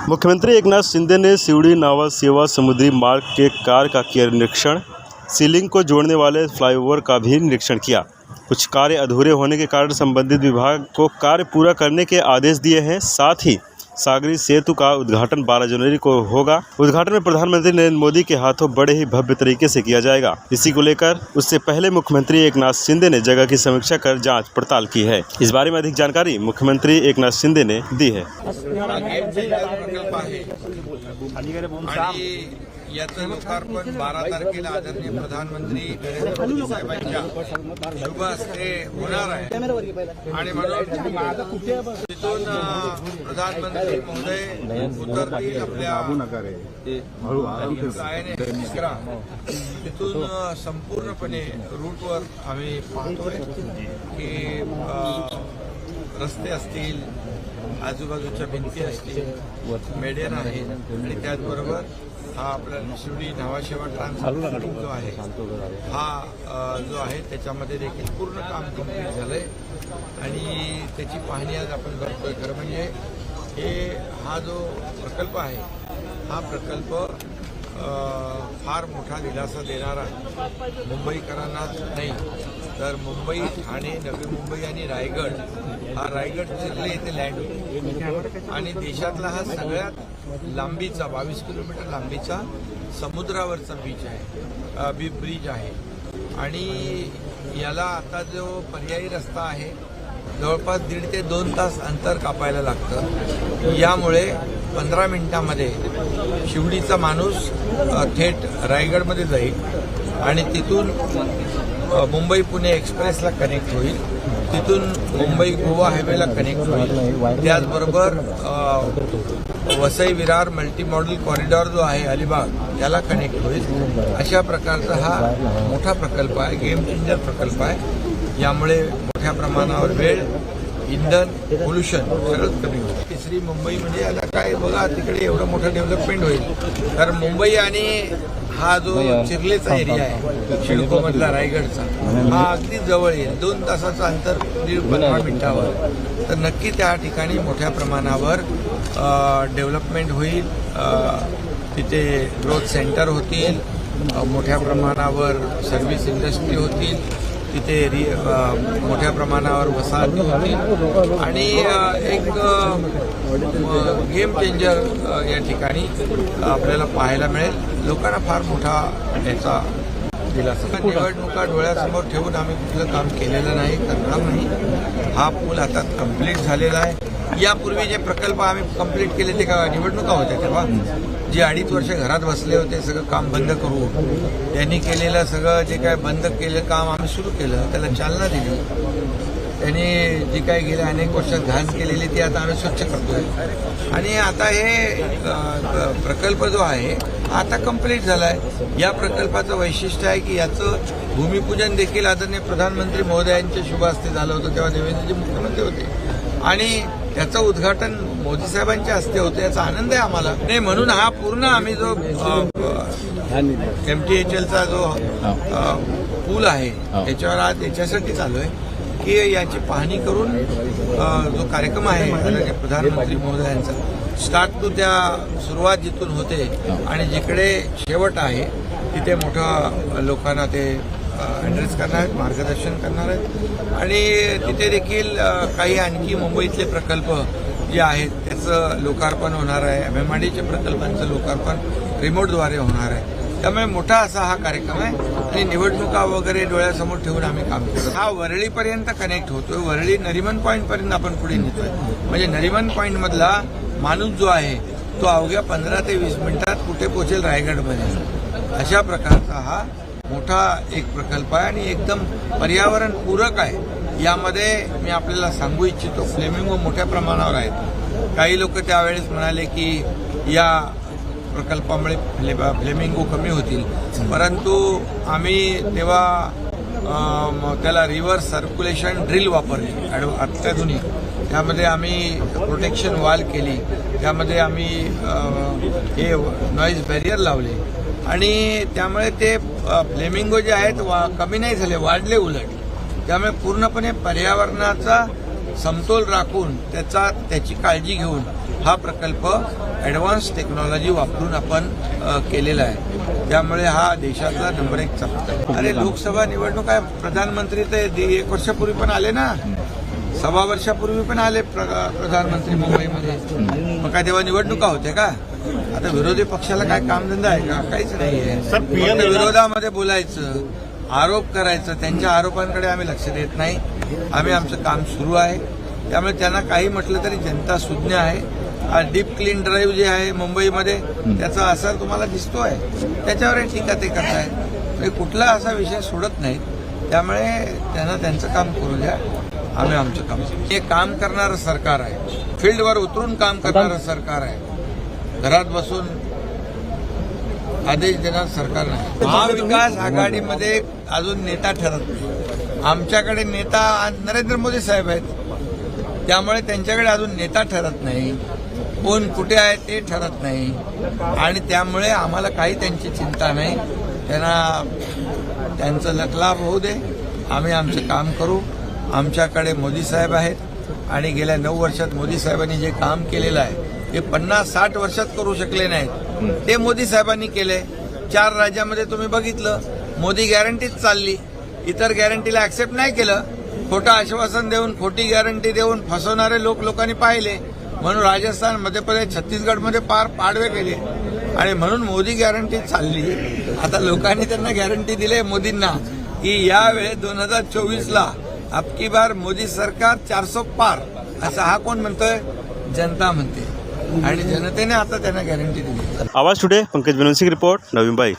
मुख्यमंत्री एकनाथ शिंदे ने सिवड़ी नावा सेवा समुद्री मार्ग के कार्य का किया निरीक्षण। सीलिंग को जोड़ने वाले फ्लाईओवर का भी निरीक्षण किया। कुछ कार्य अधूरे होने के कारण संबंधित विभाग को कार्य पूरा करने के आदेश दिए हैं। साथ ही सागरी सेतु का उद्घाटन 12 जनवरी को होगा। उद्घाटन में प्रधानमंत्री नरेंद्र मोदी के हाथों बड़े ही भव्य तरीके से किया जाएगा। इसी को लेकर उससे पहले मुख्यमंत्री एकनाथ शिंदे ने जगह की समीक्षा कर जांच पड़ताल की है। इस बारे में अधिक जानकारी मुख्यमंत्री एकनाथ शिंदे ने दी है। याचं लोकार्पण 12 तारखेला आदरणीय प्रधानमंत्री नरेंद्र मोदी साहेबांच्या शुभ हस्ते होणार आहे आणि म्हणून तिथून प्रधानमंत्री महोदय उतरतील आपल्या तिथून संपूर्णपणे रूटवर आम्ही पाहतोय की रस्ते असतील, आजूबाजूच्या भिंती असतील, मेडियन आहेत आणि त्याचबरोबर हा आपला शिवडी नावाशेवा ट्रान्सपोर्ट जो आहे हा जो आहे त्याच्यामध्ये देखील पूर्ण काम कंप्लीट झालंय आणि त्याची पाहणी आज आपण करतोय। खरं म्हणजे हा जो प्रकल्प आहे हा प्रकल्प फार मोठा दिलासा देणारा मुंबईकरांनाच नाही तर मुंबई, ठाणे, नवी मुंबई आणि रायगड हा रायगड जिल्हे येथे लँड होतो आणि देशातला हा सगळ्यात लांबीचा 22 किलोमीटर लांबीचा समुद्रावरचा बीच आहे, ब्रिज आहे आणि याला आता जो पर्यायी रस्ता आहे जवळपास 1.5 ते 2 तास अंतर कापायला लागतं। यामुळे 15 मिनिटांमध्ये शिवडीचा माणूस थेट रायगडमध्ये जाईल आणि तिथून मुंबई पुणे एक्सप्रेसला कनेक्ट होईल, तिथून मुंबई गोवा हायवेला कनेक्ट होईल, त्याचबरोबर Vasai Virar multi model corridor जो आहे अलिबाग त्याला कनेक्ट होईल। अशा प्रकारचा हा मोठा प्रकल्प आहे, गेम चेंजर प्रकल्प आहे। यामुळे मोठ्या प्रमाणावर वेळ, इंधन, पोल्युशन सगळंच कमी होईल। तिसरी मुंबई म्हणजे आता काय बघा तिकडे एवढं मोठं डेव्हलपमेंट होईल तर मुंबई आणि हा जो चिरलेचा एरिया आहे शिडकोमधला रायगडचा हा अगदी जवळ येईल, 2 तासाचं अंतर 15 मिनिटावर, तर नक्की त्या ठिकाणी मोठ्या प्रमाणावर डेव्हलपमेंट होईल। तिथे ग्रोथ सेंटर होतील, मोठ्या प्रमाणावर सर्व्हिस इंडस्ट्री होतील, तिथे मोठ्या प्रमाणावर वसाहती होतील आणि एक गेम चेंजर या ठिकाणी आपल्याला पाहायला मिळेल। लोकांना फार मोठा याचा दिलासा। निवडणुका डोळ्यासमोर ठेवून आम्ही कुठलं काम केलेलं नाही, करणार नाही। हा पूल आता कंप्लीट झालेला आहे। यापूर्वी जे प्रकल्प आम्ही कंप्लीट केले ते का निवडणुका होत्या तेव्हा जे 2.5 वर्ष घरात बसले होते सगळं काम बंद करू, त्यांनी केलेलं सगळं जे काय बंद केलं काम आम्ही सुरू केलं, त्याला चालना दिली। त्यांनी जी काय गेल्या अनेक वर्षात घाण केलेली ती आता आम्ही स्वच्छ करतोय आणि आता हे प्रकल्प जो आहे आता कंप्लीट झाला आहे। या प्रकल्पाचं वैशिष्ट्य आहे की याचं भूमिपूजन देखील आदरणीय प्रधानमंत्री महोदयांच्या शुभ हस्ते झालं होतं, तेव्हा देवेंद्रजी मुख्यमंत्री होते आणि त्याचं उद्घाटन मोदी साहेबांच्या हस्ते होतं। याचा आनंद आहे आम्हाला नाही म्हणून हा पूर्ण आम्ही जो MTHLचा जो पूल आहे त्याच्यावर आज याच्यासाठी चालू आहे की याची पाहणी करून जो कार्यक्रम आहे प्रधानमंत्री महोदयांचा स्टार्ट टू त्या सुरुवात जिथून होते आणि जिकडे शेवट आहे तिथे मोठ्या लोकांना ते ॲड्रेस करणार आहेत, मार्गदर्शन करणार आहेत आणि तिथे देखील काही आणखी मुंबईतले प्रकल्प जे आहेत त्याचं लोकार्पण होणार आहे। MMRDचे प्रकल्पांचं लोकार्पण रिमोटद्वारे होणार आहे। त्यामुळे मोठा असा हा कार्यक्रम आहे आणि निवडणुका वगैरे डोळ्यासमोर ठेवून आम्ही काम करतो। हा वरळीपर्यंत कनेक्ट होतोय, वरळी नरिमन पॉईंटपर्यंत आपण पुढे नेतोय म्हणजे नरिमन पॉईंटमधला माणूस जो आहे तो अवघ्या 15 ते 20 मिनिटात कुठे पोहोचेल रायगडमध्ये। अशा प्रकारचा हा मोठा एक प्रकल्प आहे आणि एकदम पर्यावरण पूरक आहे। यामध्ये मी आपल्याला सांगू इच्छितो फ्लेमिंगो मोठ्या प्रमाणावर आहेत। काही लोक त्यावेळेस म्हणाले की या प्रकल्पामुळे फ्लेमिंगो कमी होतील, परंतु आम्ही तेव्हा त्याला रिव्हर्स सर्क्युलेशन ड्रिल वापरली अत्याधुनिक। त्यामध्ये आम्ही प्रोटेक्शन वॉल केली, त्यामध्ये आम्ही हे नॉईज बॅरियर लावले आणि त्यामुळे ते फ्लेमिंगो जे आहेत कमी नाही झाले, वाढले उलट। त्यामुळे पूर्णपणे पर्यावरणाचा समतोल राखून त्याची काळजी घेऊन हा प्रकल्प ॲडव्हान्स टेक्नॉलॉजी वापरून आपण केलेला आहे. त्यामुळे हा देशातला नंबर 1 चालतो. अरे लोकसभा निवडणूक आहे, प्रधानमंत्री तर 1 वर्षापूर्वी पण आले ना, 1.25 वर्षापूर्वी पण आले प्रधानमंत्री मुंबईमध्ये. मग काय तेव्हा निवडणुका होते का? आता विरोधी पक्षाला काय कामधंदा आहे का? काहीच नाही आहे. विरोधामध्ये बोलायचं, आरोप करायचं, त्यांच्या आरोपांकडे आम्ही लक्ष देत नाही. आम्ही आमचं काम सुरू आहे. त्यामुळे त्यांना काही म्हटलं तरी जनता सुज्ञ आहे. हा डीप क्लीन ड्राईव्ह जे आहे मुंबईमध्ये त्याचा असर तुम्हाला दिसतो आहे. त्याच्यावर टीका ते करतायत. म्हणजे कुठला असा विषय सोडत नाहीत. त्यामुळे त्यांना त्यांचं काम करू द्या, आम्ही आमचं काम. हे काम करणारं सरकार आहे, फील्डवर उतरून काम करणारं सरकार आहे. घरात बसून आदेश देणार सरकार नाही. महाविकास आघाडीमध्ये अजून नेता ठरत नाही. आमच्याकडे नेता नरेंद्र मोदी साहेब आहेत, त्यामुळे त्यांच्याकडे अजून नेता ठरत नाही. कोण कुठे आहे ते ठरत नाही आणि त्यामुळे आम्हाला काही त्यांची चिंता नाही. त्यांना त्यांचं लकलाभ होऊ दे, आम्ही आमचं काम करू. आमच्याकडे मोदी साहेब आहेत आणि गेल्या 9 वर्षात मोदी साहेबांनी जे काम केलेलं आहे ते 50-60 वर्षात करू शकले नाहीत. ते मोदी साहेबांनी केले. 4 राज्यामध्ये तुम्ही बघितलं, मोदी गॅरंटीच चालली, इतर गॅरंटीला ऍक्सेप्ट नाही केलं. खोटं आश्वासन देऊन, खोटी गॅरंटी देऊन फसवणारे लोकांनी पाहिले. म्हणून राजस्थान, मध्य प्रदेश, छत्तीसगडमध्ये पाडवे केले आणि म्हणून मोदी गॅरंटी चालली. आता लोकांनी त्यांना गॅरंटी दिली मोदींना की यावेळेस 2024ला अबकी बार मोदी सरकार 400 पार. असा हा कोण म्हणतोय? जनता म्हणते आणि जनतेने आता त्यांना गॅरंटी दिली. आवाज टुडे पंकज बनवसी की रिपोर्ट, नवी मुंबई.